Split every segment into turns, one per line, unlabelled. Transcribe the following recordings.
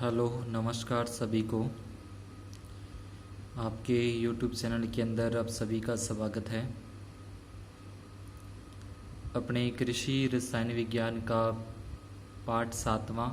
Hello नमस्कार सभी को। आपके YouTube चैनल के अंदर आप सभी का स्वागत है। अपने कृषि रसायन विज्ञान का पाठ 7वां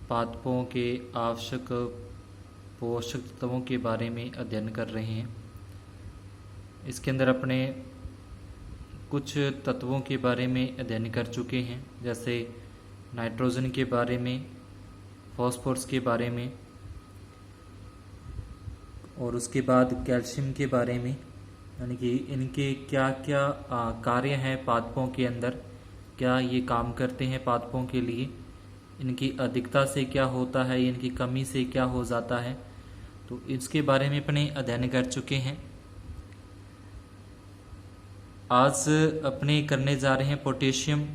पादपों के आवश्यक पोषक तत्वों के बारे में अध्ययन कर रहे हैं। इसके अंदर अपने कुछ तत्वों के बारे में अध्ययन कर चुके हैं, जैसे नाइट्रोजन के बारे में, फॉस्फोरस के बारे में और उसके बाद कैल्शियम के बारे में, यानी कि इनके क्या क्या कार्य हैं पादपों के अंदर, क्या ये काम करते हैं पादपों के लिए, इनकी अधिकता से क्या होता है, इनकी कमी से क्या हो जाता है, तो इसके बारे में अपने अध्ययन कर चुके हैं। आज अपने करने जा रहे हैं पोटेशियम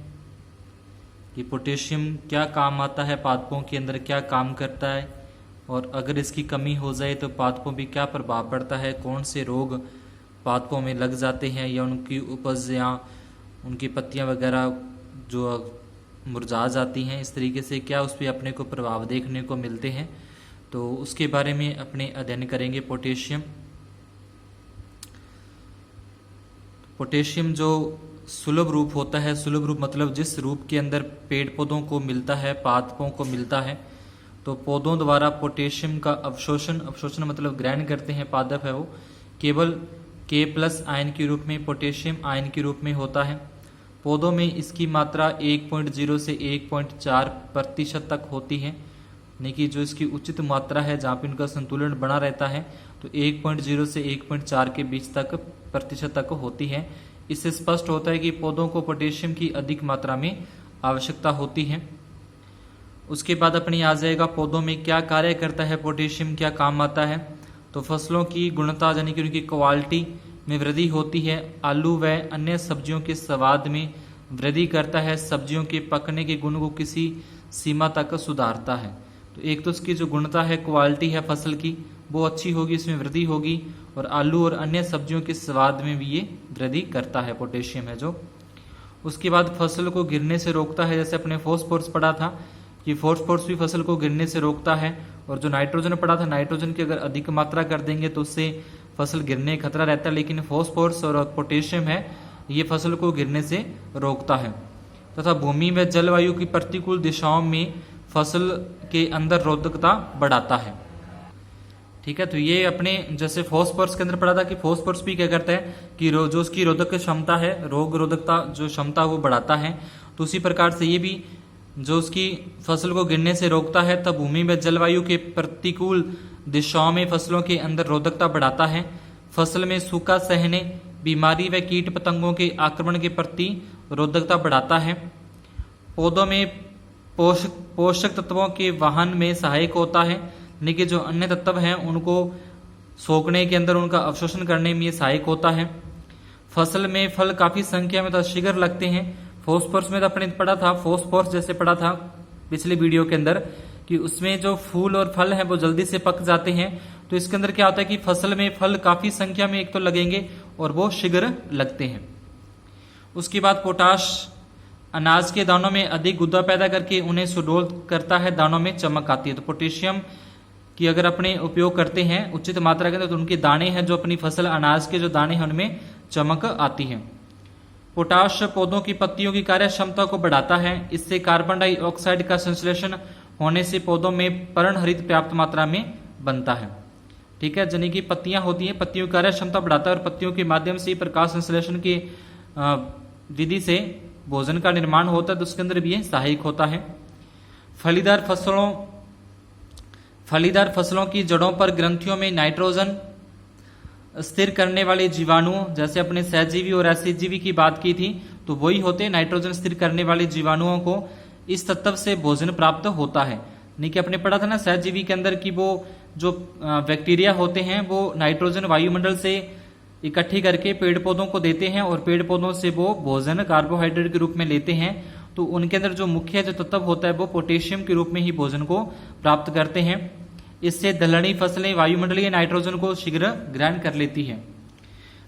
कि पोटेशियम क्या काम आता है, पादपों के अंदर क्या काम करता है और अगर इसकी कमी हो जाए तो पादपों पर क्या प्रभाव पड़ता है, कौन से रोग पादपों में लग जाते हैं या उनकी उपज या उनकी पत्तियां वगैरह जो मुरझा जाती हैं, इस तरीके से क्या उस पर अपने को प्रभाव देखने को मिलते हैं, तो उसके बारे में अपने अध्ययन करेंगे। पोटेशियम जो सुलभ रूप होता है, सुलभ रूप मतलब जिस रूप के अंदर पेड़ पौधों को मिलता है, पादपों को मिलता है, तो पौधों द्वारा पोटेशियम का अवशोषण मतलब ग्रहण करते हैं पादप है वो, केवल K+ आयन के रूप में, पोटेशियम आयन के रूप में होता है। पौधों में इसकी मात्रा 1.0 से 1.4% तक होती है, यानी कि जो इसकी उचित मात्रा है जहाँ पे उनका संतुलन बना रहता है, तो 1.0 से 1.4 के बीच तक प्रतिशत तक होती है। इससे स्पष्ट होता है कि पौधों को पोटेशियम की अधिक मात्रा में आवश्यकता होती है। उसके बाद अपनी आ जाएगा पौधों में क्या कार्य करता है पोटेशियम, क्या काम आता है, तो फसलों की गुणवत्ता यानी कि उनकी क्वालिटी में वृद्धि होती है। आलू व अन्य सब्जियों के स्वाद में वृद्धि करता है, सब्जियों के पकने के गुण को किसी सीमा तक सुधारता है। तो एक तो इसकी जो गुणवत्ता है, क्वालिटी है फसल की, वो अच्छी होगी, इसमें वृद्धि होगी, और आलू और अन्य सब्जियों के स्वाद में भी ये वृद्धि करता है पोटेशियम है जो। उसके बाद फसल को गिरने से रोकता है, जैसे अपने फॉस्फोरस पढ़ा था कि फॉस्फोरस भी फसल को गिरने से रोकता है, और जो नाइट्रोजन पढ़ा था, नाइट्रोजन की अगर अधिक मात्रा कर देंगे तो उससे फसल गिरने का खतरा रहता है, लेकिन फॉस्फोरस और पोटेशियम है ये फसल को गिरने से रोकता है। तथा भूमि व जलवायु की प्रतिकूल दिशाओं में फसल के अंदर रोधकता बढ़ाता है। ठीक है, तो ये अपने जैसे फॉस्फोरस के अंदर पढ़ा था कि फॉस्फोरस भी क्या करता है कि जो उसकी रोधक क्षमता है, रोग रोधकता जो क्षमता वो बढ़ाता है, तो उसी प्रकार से ये भी जो उसकी फसल को गिरने से रोकता है, तब भूमि व जलवायु के प्रतिकूल दिशाओं में फसलों के अंदर रोधकता बढ़ाता है। फसल में सूखा सहने, बीमारी व कीट पतंगों के आक्रमण के प्रति रोधकता बढ़ाता है। पौधों में पोषक तत्वों के वहन में सहायक होता है, यानी कि जो अन्य तत्व हैं उनको सोखने के अंदर, उनका अवशोषण करने में ये सहायक होता है। फसल में फल काफी संख्या में तो शीघ्र लगते हैं। फॉस्फोरस में तो अपने पढ़ा था, फॉस्फोरस जैसे पढ़ा था पिछले वीडियो के अंदर कि उसमें जो फूल और फल हैं वो जल्दी से पक जाते हैं, तो इसके अंदर क्या होता है कि फसल में फल काफी संख्या में एक तो लगेंगे और वो शीघ्र लगते हैं। उसके बाद पोटाश अनाज के दानों में अधिक गुदा पैदा करके उन्हें सुडौल करता है, दानों में चमक आती है। तो पोटेशियम की अगर अपने उपयोग करते हैं उचित मात्रा के अंदर, तो उनके दाने हैं जो अपनी फसल अनाज के जो दाने हैं उनमें चमक आती है। पोटाश पौधों की पत्तियों की कार्य क्षमता को बढ़ाता है, इससे कार्बन डाइऑक्साइड का संश्लेषण होने से पौधों में पर्णहरित पर्याप्त मात्रा में बनता है। ठीक है, यानी कि पत्तियां होती हैं, पत्तियों की कार्य क्षमता बढ़ाता है और पत्तियों के माध्यम से प्रकाश संश्लेषण की विधि से भोजन का निर्माण होता है, तो उसके अंदर भी ये सहायक होता है। फलीदार फसलों की जड़ों पर ग्रंथियों में नाइट्रोजन स्थिर करने वाले जीवाणुओं, जैसे अपने सहजीवी और असहजीवी की बात की थी, तो वही होते हैं नाइट्रोजन स्थिर करने वाले जीवाणुओं को इस तत्व से भोजन प्राप्त होता है। नहीं कि अपने पढ़ा था ना सहजीवी के अंदर कि वो जो बैक्टीरिया होते हैं वो नाइट्रोजन वायुमंडल से इकट्ठी करके पेड़ पौधों को देते हैं और पेड़ पौधों से वो भोजन कार्बोहाइड्रेट के रूप में लेते हैं, तो उनके अंदर जो मुख्य जो तत्व होता है वो पोटेशियम के रूप में ही भोजन को प्राप्त करते हैं। इससे दलहनी फसलें वायुमंडलीय नाइट्रोजन को शीघ्र ग्रहण कर लेती है।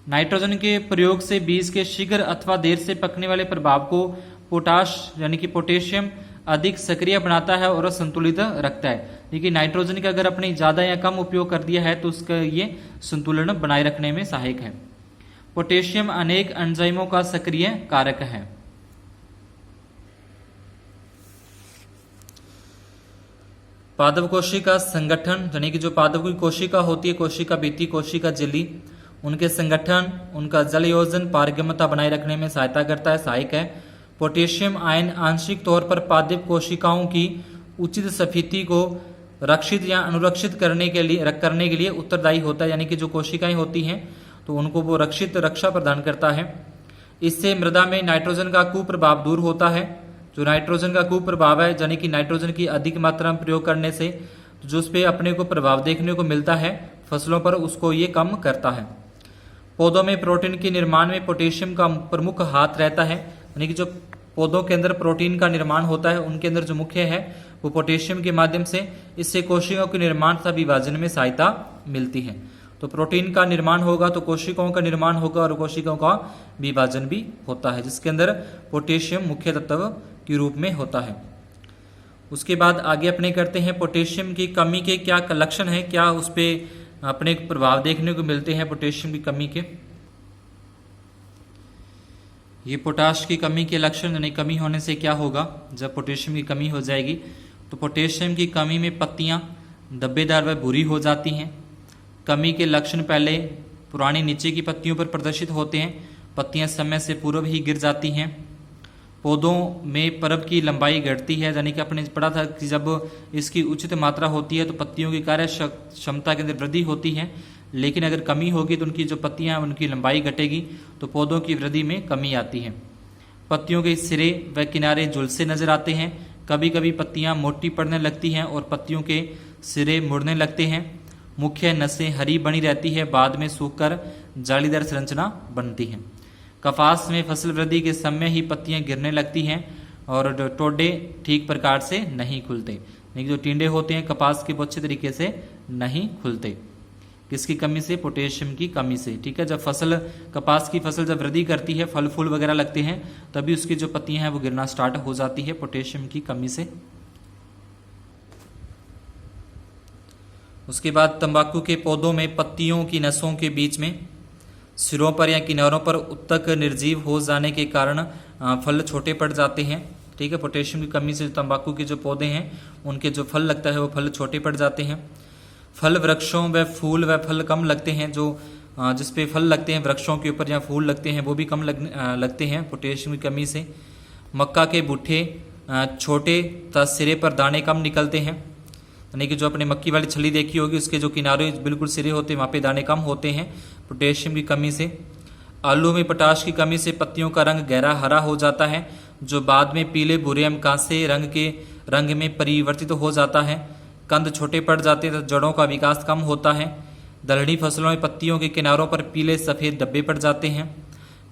नाइट्रोजन के प्रयोग से बीज के शीघ्र अथवा देर से पकने वाले प्रभाव को पोटाश यानी कि पोटेशियम अधिक सक्रिय बनाता है और संतुलित रखता है। देखिए नाइट्रोजन का अगर अपने ज्यादा या कम उपयोग कर दिया है तो उसका ये संतुलन बनाए रखने में सहायक है। पोटेशियम अनेक एंजाइमों का सक्रिय कारक है। पादप कोशिका संगठन यानी कि जो पादप की कोशिका होती है, कोशिका भित्ति, कोशिका झिल्ली, उनके संगठन, उनका जल योजन, पारगम्यता बनाए रखने में सहायता करता है, सहायक है। पोटेशियम आयन आंशिक तौर पर पादप कोशिकाओं की उचित स्फीति को रक्षित या अनुरक्षित करने के लिए उत्तरदायी होता है, यानी कि जो कोशिकाएं होती हैं तो उनको वो रक्षा प्रदान करता है। इससे मृदा में नाइट्रोजन का कुप्रभाव दूर होता है। जो नाइट्रोजन का कुप्रभाव है यानी कि नाइट्रोजन की अधिक मात्रा में प्रयोग करने से जो उस पर अपने को प्रभाव देखने को मिलता है फसलों पर, उसको ये कम करता है। पौधों में प्रोटीन के निर्माण में पोटेशियम का प्रमुख हाथ रहता है, यानी कि जो पौधों के अंदर प्रोटीन का निर्माण होता है उनके अंदर जो मुख्य है वो पोटेशियम के माध्यम से, इससे कोशिकाओं के निर्माण तथा विभाजन में सहायता मिलती है। तो प्रोटीन का निर्माण होगा तो कोशिकाओं का निर्माण होगा और कोशिकाओं का विभाजन भी होता है, जिसके अंदर पोटेशियम मुख्य तत्व के रूप में होता है। उसके बाद आगे अपने करते हैं पोटेशियम की कमी के क्या लक्षण है, क्या उस पर अपने प्रभाव देखने को मिलते हैं पोटेशियम की कमी के। ये पोटाश की कमी के लक्षण, यानी कमी होने से क्या होगा जब पोटेशियम की कमी हो जाएगी। तो पोटेशियम की कमी में पत्तियां धब्बेदार व भूरी हो जाती हैं। कमी के लक्षण पहले पुरानी नीचे की पत्तियों पर प्रदर्शित होते हैं, पत्तियां समय से पूर्व ही गिर जाती हैं। पौधों में परब की लंबाई घटती है, यानी कि आपने पढ़ा था कि जब इसकी उचित मात्रा होती है तो पत्तियों की कार्य क्षमता के अंदर वृद्धि होती है, लेकिन अगर कमी होगी तो उनकी जो पत्तियां उनकी लंबाई घटेगी तो पौधों की वृद्धि में कमी आती है। पत्तियों के सिरे व किनारे झुलसे नजर आते हैं। कभी कभी पत्तियां मोटी पड़ने लगती हैं और पत्तियों के सिरे मुड़ने लगते हैं। मुख्य नसें हरी बनी रहती है, बाद में सूखकर जालीदार संरचना बनती है। कपास में फसल वृद्धि के समय ही पत्तियां गिरने लगती हैं और टोडे ठीक प्रकार से नहीं खुलते, यानी जो टिंडे होते हैं कपास के वो अच्छे तरीके से नहीं खुलते। किसकी कमी से? पोटेशियम की कमी से। ठीक है, जब कपास की फसल जब वृद्धि करती है, फल फूल वगैरह लगते हैं, तभी उसकी जो पत्तियां हैं वो गिरना स्टार्ट हो जाती है पोटेशियम की कमी से। उसके बाद तंबाकू के पौधों में पत्तियों की नसों के बीच में सिरों पर या किनारों पर उत्तक निर्जीव हो जाने के कारण फल छोटे पड़ जाते हैं। ठीक है, पोटेशियम की कमी से तंबाकू के जो पौधे हैं उनके जो फल लगता है वो फल छोटे पड़ जाते हैं। फल वृक्षों व फूल व फल कम लगते हैं, जो जिसपे फल लगते हैं वृक्षों के ऊपर या फूल लगते हैं वो भी कम लगते हैं पोटेशियम की कमी से। मक्का के भुट्टे छोटे तथा सिरे पर दाने कम निकलते हैं, यानी कि जो अपने मक्की वाली छली देखी होगी उसके जो किनारे बिल्कुल सिरे होते हैं वहाँ पे दाने कम होते हैं पोटेशियम की कमी से। आलू में पोटाश की कमी से पत्तियों का रंग गहरा हरा हो जाता है, जो बाद में पीले भूरे एवं कांसे रंग में परिवर्तित हो जाता है। कंद छोटे पड़ जाते हैं तो जड़ों का विकास कम होता है। दलहनी फसलों में पत्तियों के किनारों पर पीले सफेद धब्बे पड़ जाते हैं।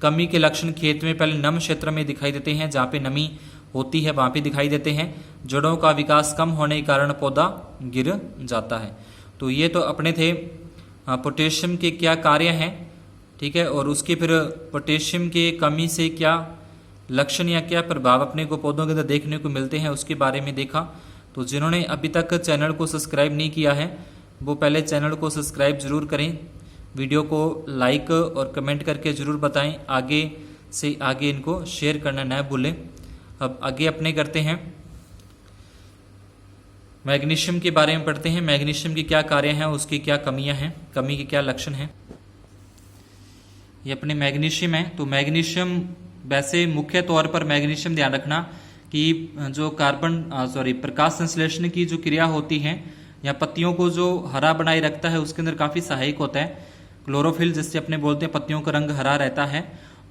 कमी के लक्षण खेत में पहले नम क्षेत्र में दिखाई देते हैं, जहाँ पे नमी होती है वहाँ पे दिखाई देते हैं। जड़ों का विकास कम होने के कारण पौधा गिर जाता है। तो ये तो अपने थे पोटेशियम के क्या कार्य हैं। ठीक है, और उसके फिर पोटेशियम के कमी से क्या लक्षण या क्या प्रभाव अपने को पौधों के अंदर देखने को मिलते हैं उसके बारे में देखा। तो जिन्होंने अभी तक चैनल को सब्सक्राइब नहीं किया है वो पहले चैनल को सब्सक्राइब जरूर करें, वीडियो को लाइक और कमेंट करके ज़रूर बताएं, आगे से आगे इनको शेयर करना न भूलें। अब आगे अपने करते हैं मैग्नीशियम के बारे में पढ़ते हैं। मैग्नीशियम की क्या कार्य हैं, उसकी क्या कमियां हैं, कमी के क्या लक्षण हैं। ये अपने मैग्नीशियम है। तो मैग्नीशियम वैसे मुख्य तौर पर मैग्नीशियम ध्यान रखना कि जो प्रकाश संश्लेषण की जो क्रिया होती है या पत्तियों को जो हरा बनाए रखता है उसके अंदर काफ़ी सहायक होता है। क्लोरोफिल जिससे अपने बोलते हैं पत्तियों का रंग हरा रहता है,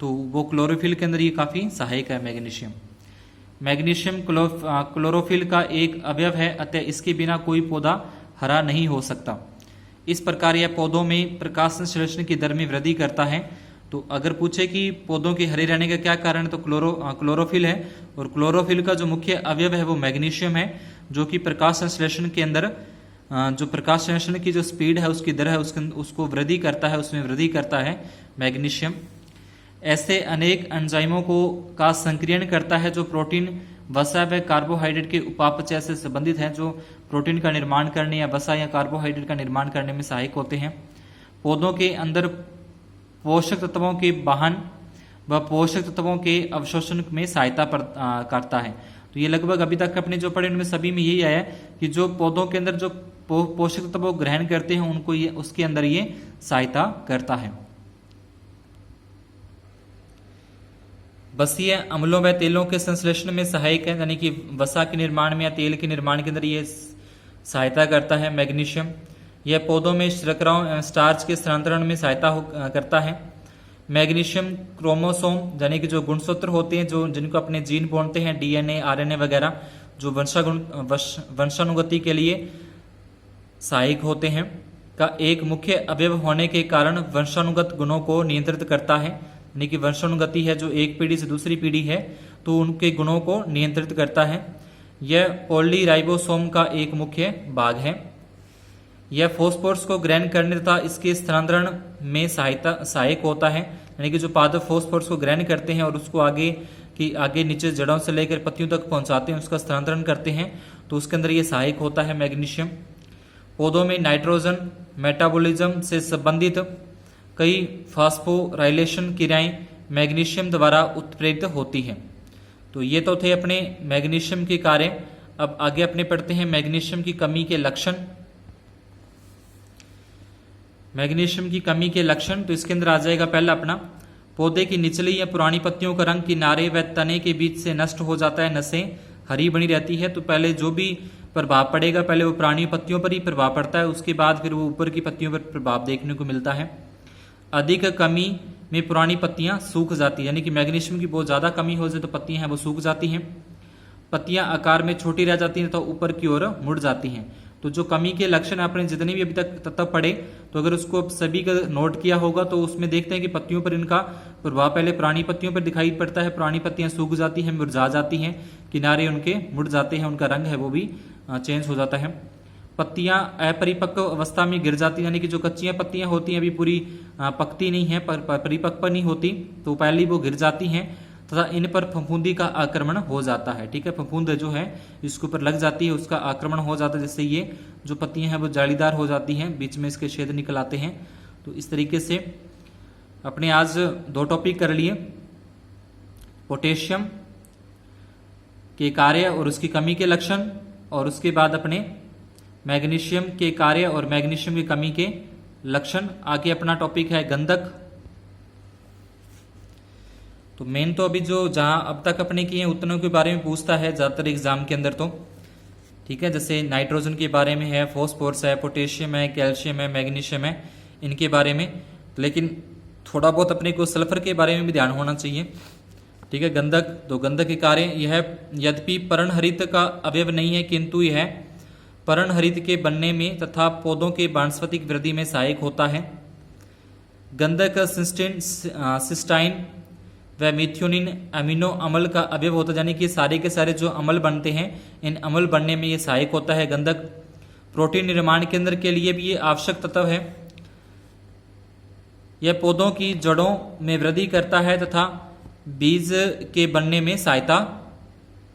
तो वो क्लोरोफिल के अंदर ये काफ़ी सहायक है मैग्नीशियम। मैग्नीशियम क्लोरोफिल का एक अवयव है, अतः इसके बिना कोई पौधा हरा नहीं हो सकता। इस प्रकार यह पौधों में प्रकाश संश्लेषण की दर में वृद्धि करता है। तो अगर पूछे कि पौधों के हरे रहने का क्या कारण है तो क्लोरोफिल है, और क्लोरोफिल का जो मुख्य अवयव है वो मैग्नीशियम है, जो कि प्रकाश संश्लेषण के अंदर जो प्रकाश संश्लेषण की जो स्पीड है उसकी दर है उसको वृद्धि करता है, उसमें वृद्धि करता है मैग्नीशियम। ऐसे अनेक एंजाइमों को का संक्रियण करता है जो प्रोटीन, वसा व कार्बोहाइड्रेट के उपापचय से संबंधित हैं, जो प्रोटीन का निर्माण करने या वसा या कार्बोहाइड्रेट का निर्माण करने में सहायक होते हैं। पौधों के अंदर पोषक तत्वों के वहन व पोषक तत्वों के अवशोषण में सहायता करता है। तो ये लगभग अभी तक अपने जो पढ़े उनमें सभी में यही आया कि जो पौधों के अंदर जो पोषक तत्व ग्रहण करते हैं उनको ये उसके अंदर ये सहायता करता है। बसीय अम्लों व तेलों के संश्लेषण में सहायक है, यानी कि वसा के निर्माण में या तेल के निर्माण के अंदर ये सहायता करता है। मैग्नीशियम यह पौधों में शर्कराओं एवं स्टार्च के स्थानांतरण में सहायता करता है। मैग्नीशियम क्रोमोसोम यानी कि जो गुणसूत्र होते हैं जो जिनको अपने जीन बोलते हैं, डीएनए, आरएनए वगैरह, जो वंशानुगति के लिए सहायक होते हैं, का एक मुख्य अवयव होने के कारण वंशानुगत गुणों को नियंत्रित करता है। यानी कि वंशानुगति है जो एक पीढ़ी से दूसरी पीढ़ी है तो उनके गुणों को नियंत्रित करता है। यह पॉलीराइबोसोम का एक मुख्य भाग है। यह फॉस्फोरस को ग्रहण करने तथा इसके स्थानांतरण में सहायक होता है, यानी कि जो पादप फॉस्फोरस को ग्रहण करते हैं और उसको आगे नीचे जड़ों से लेकर पत्तियों तक पहुंचाते हैं, उसका स्थानांतरण करते हैं, तो उसके अंदर ये सहायक होता है मैग्नीशियम। पौधों में नाइट्रोजन मेटाबॉलिज्म से संबंधित कई फास्फोराइलेशन क्रियाएं मैग्नीशियम द्वारा उत्प्रेरित होती हैं। तो ये तो थे अपने मैग्नीशियम के कार्य। अब आगे अपने पढ़ते हैं मैग्नीशियम की कमी के लक्षण। मैग्नीशियम की कमी के लक्षण, तो इसके अंदर आ जाएगा पहला अपना, पौधे की निचली या पुरानी पत्तियों का रंग किनारे व तने के बीच से नष्ट हो जाता है, नसें हरी बनी रहती है। तो पहले जो भी प्रभाव पड़ेगा पहले वो पुरानी पत्तियों पर ही प्रभाव पड़ता है, उसके बाद फिर वो ऊपर की पत्तियों पर प्रभाव देखने को मिलता है। अधिक कमी में पुरानी पत्तियां सूख जाती है, यानी कि मैग्नीशियम की बहुत ज्यादा कमी हो जाए तो पत्तियां हैं वो सूख जाती हैं। पत्तियां आकार में छोटी रह जाती हैं तो ऊपर की ओर मुड़ जाती हैं। तो जो कमी के लक्षण आपने जितने भी अभी तक तत्व पढ़े, तो अगर उसको सभी का नोट किया होगा तो उसमें देखते हैं कि पत्तियों पर इनका प्रभाव पहले पुरानी पत्तियों पर दिखाई पड़ता है, पुरानी पत्तियां सूख जाती हैं, मुरझा जाती हैं, किनारे उनके मुड़ जाते हैं, उनका रंग है वो भी चेंज हो जाता है। पत्तियां अपरिपक्व अवस्था में गिर जाती हैं, यानी कि जो कच्चियां पत्तियां होती हैं अभी पूरी पकती नहीं है, परिपक्व नहीं होती, तो पहले वो गिर जाती हैं तथा इन पर फफूंदी का आक्रमण हो जाता है। ठीक है, फफूंद जो है इसके ऊपर लग जाती है, उसका आक्रमण हो जाता है, जिससे ये जो पत्तियां हैं वो जालीदार हो जाती हैं, बीच में इसके छेद निकल आते हैं। तो इस तरीके से अपने आज 2 टॉपिक कर लिए, पोटेशियम के कार्य और उसकी कमी के लक्षण, और उसके बाद अपने मैग्नीशियम के कार्य और मैग्नीशियम की कमी के लक्षण। आगे अपना टॉपिक है गंधक। तो मेन तो अभी जो जहां अब तक अपने किए उतनों के बारे में पूछता है ज्यादातर एग्जाम के अंदर, तो ठीक है, जैसे नाइट्रोजन के बारे में है, फॉस्फोरस है, पोटेशियम है, कैल्शियम है, मैग्नीशियम है, इनके बारे में। लेकिन थोड़ा बहुत अपने को सल्फर के बारे में भी ध्यान होना चाहिए। ठीक है, गंधक, तो गंधक के कार्य यह यद्यपि पर्णहरित का अवयव नहीं है, किंतु यह पर्णहरित के बनने में तथा पौधों के वानस्पतिक वृद्धि में सहायक होता है। गंधक सिस्टाइन व मिथ्योनिन अमीनो अम्ल का अवयव होता है, यानी कि सारे के सारे जो अम्ल बनते हैं इन अम्ल बनने में ये सहायक होता है। गंधक प्रोटीन निर्माण केंद्र के लिए भी ये आवश्यक तत्व है। यह पौधों की जड़ों में वृद्धि करता है तथा बीज के बनने में सहायता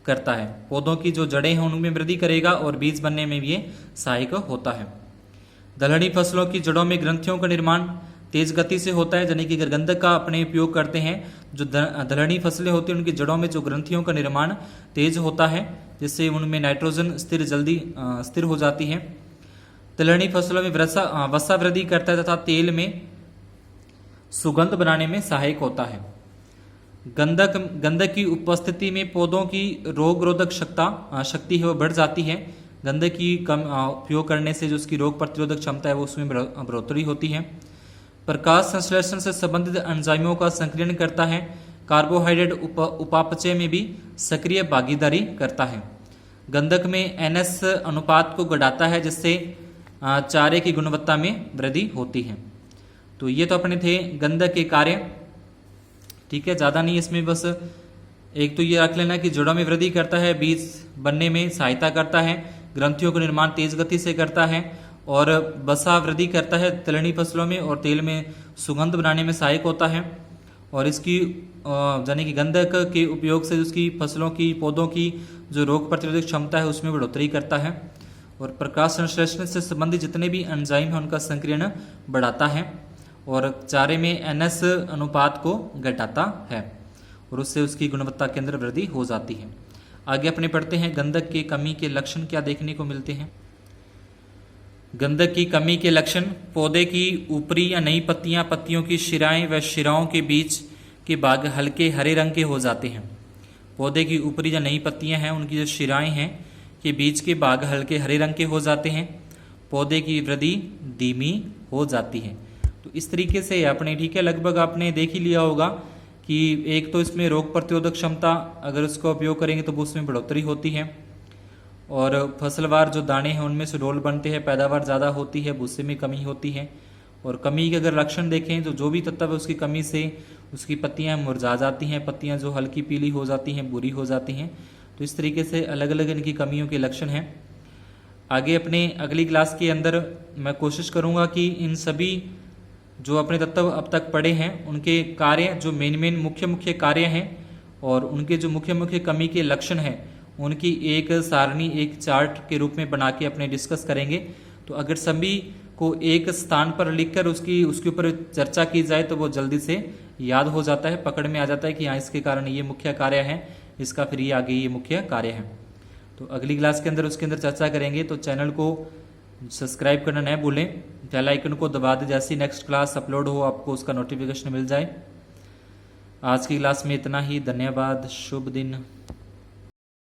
करता है। पौधों की जो जड़ें हैं उनमें वृद्धि करेगा और बीज बनने में भी ये सहायक होता है। दलहनी फसलों की जड़ों में ग्रंथियों का निर्माण तेज गति से होता है, यानी कि अगर गंधक का अपने उपयोग करते हैं, जो दलहनी फसलें होती हैं उनकी जड़ों में जो ग्रंथियों का निर्माण तेज होता है, जिससे उनमें नाइट्रोजन जल्दी स्थिर हो जाती है। दलहनी फसलों में वसा वृद्धि करता है तथा तेल में सुगंध बनाने में सहायक होता है। गंधक की उपस्थिति में पौधों की रोग रोधक शक्ति है वो बढ़ जाती है। गंधक की कम उपयोग करने से जो उसकी रोग प्रतिरोधक क्षमता है वो उसमें बढ़ोतरी होती है। प्रकाश संश्लेषण से संबंधित एंजाइमों का संक्रियण करता है। कार्बोहाइड्रेट उपापचय में भी सक्रिय भागीदारी करता है। गंधक में NS अनुपात को घटाता है, जिससे चारे की गुणवत्ता में वृद्धि होती है। तो ये तो अपने थे गंधक के कार्य। ठीक है, ज्यादा नहीं इसमें, बस एक तो ये रख लेना कि जड़ों में वृद्धि करता है, बीज बनने में सहायता करता है, ग्रंथियों का निर्माण तेज गति से करता है और वसा वृद्धि करता है दलहनी फसलों में, और तेल में सुगंध बनाने में सहायक होता है। और इसकी यानी कि गंधक के उपयोग से उसकी फसलों की पौधों की जो रोग प्रतिरोधक क्षमता है उसमें बढ़ोतरी करता है और प्रकाश संश्लेषण से संबंधित जितने भी एंजाइम हैं उनका संक्रियण बढ़ाता है और चारे में NS अनुपात को घटाता है और उससे उसकी गुणवत्ता के अंदर वृद्धि हो जाती है। आगे अपने पढ़ते हैं गंधक की कमी के लक्षण क्या देखने को मिलते हैं। गंधक की कमी के लक्षण, पौधे की ऊपरी या नई पत्तियां, पत्तियों की शिराएं व शिराओं के बीच के भाग हल्के हरे रंग के हो जाते हैं। पौधे की ऊपरी या नई पत्तियां हैं उनकी जो शिराएं हैं के बीच के भाग हल्के हरे रंग के हो जाते हैं। पौधे की वृद्धि धीमी हो जाती है। तो इस तरीके से आपने ठीक है लगभग आपने देख ही लिया होगा कि एक तो इसमें रोग प्रतिरोधक क्षमता अगर उसका उपयोग करेंगे तो उसमें बढ़ोतरी होती है और फसलवार जो दाने हैं उनमें से रोल बनते हैं, पैदावार ज़्यादा होती है, भूसे में कमी होती है। और कमी के अगर लक्षण देखें तो जो भी तत्व है उसकी कमी से उसकी पत्तियां मुरझा जाती हैं, पत्तियां जो हल्की पीली हो जाती हैं, बुरी हो जाती हैं। तो इस तरीके से अलग अलग इनकी कमियों के लक्षण हैं। आगे अपने अगली क्लास के अंदर मैं कोशिश करूँगा कि इन सभी जो अपने तत्व अब तक पढ़े हैं उनके कार्य जो मेन मुख्य कार्य हैं और उनके जो मुख्य कमी के लक्षण हैं उनकी एक सारणी, एक चार्ट के रूप में बना के अपने डिस्कस करेंगे। तो अगर सभी को एक स्थान पर लिखकर उसके ऊपर चर्चा की जाए तो वो जल्दी से याद हो जाता है, पकड़ में आ जाता है कि हाँ इसके कारण ये मुख्य कार्य है, इसका फिर ये आगे ये मुख्य कार्य है। तो अगली क्लास के अंदर उसके अंदर चर्चा करेंगे। तो चैनल को सब्सक्राइब करना न भूलें, बेल आइकन को दबा दें, जैसी नेक्स्ट क्लास अपलोड हो आपको उसका नोटिफिकेशन मिल जाए। आज की क्लास में इतना ही। धन्यवाद। शुभ दिन।